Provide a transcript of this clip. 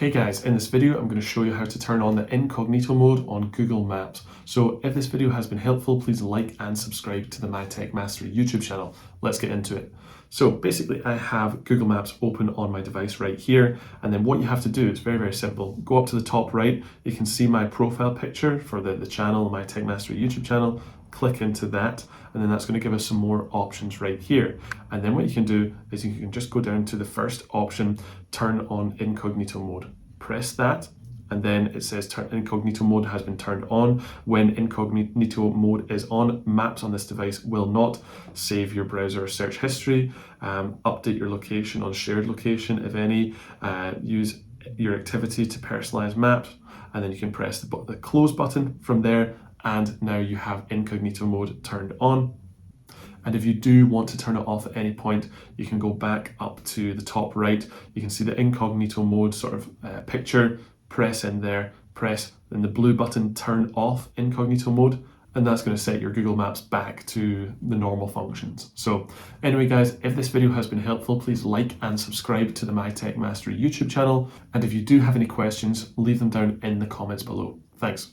Hey guys, in this video I'm going to show you how to turn on the incognito mode on Google Maps. So if this video has been helpful, please like and subscribe to the My Tech Mastery YouTube channel. Let's get into it. So basically I have Google Maps open on my device right here, and then what you have to do is very simple. Go up to the top right, you can see my profile picture for the channel, My Tech Mastery YouTube channel. Click into that, and then that's going to give us some more options right here. And then what you can do is you can just go down to the first option, turn on incognito mode. Press that, and then it says incognito mode has been turned on. When incognito mode is on, maps on this device will not save your browser search history, update your location on shared location, if any, use your activity to personalize maps, and then you can press the close button from there, and now you have incognito mode turned on. And if you do want to turn it off at any point, you can go back up to the top right. You can see the incognito mode sort of picture, press in there, press then the blue button, turn off incognito mode, and that's going to set your Google Maps back to the normal functions. So anyway guys, if this video has been helpful, please like and subscribe to the My Tech Mastery YouTube channel. And if you do have any questions, leave them down in the comments below. Thanks.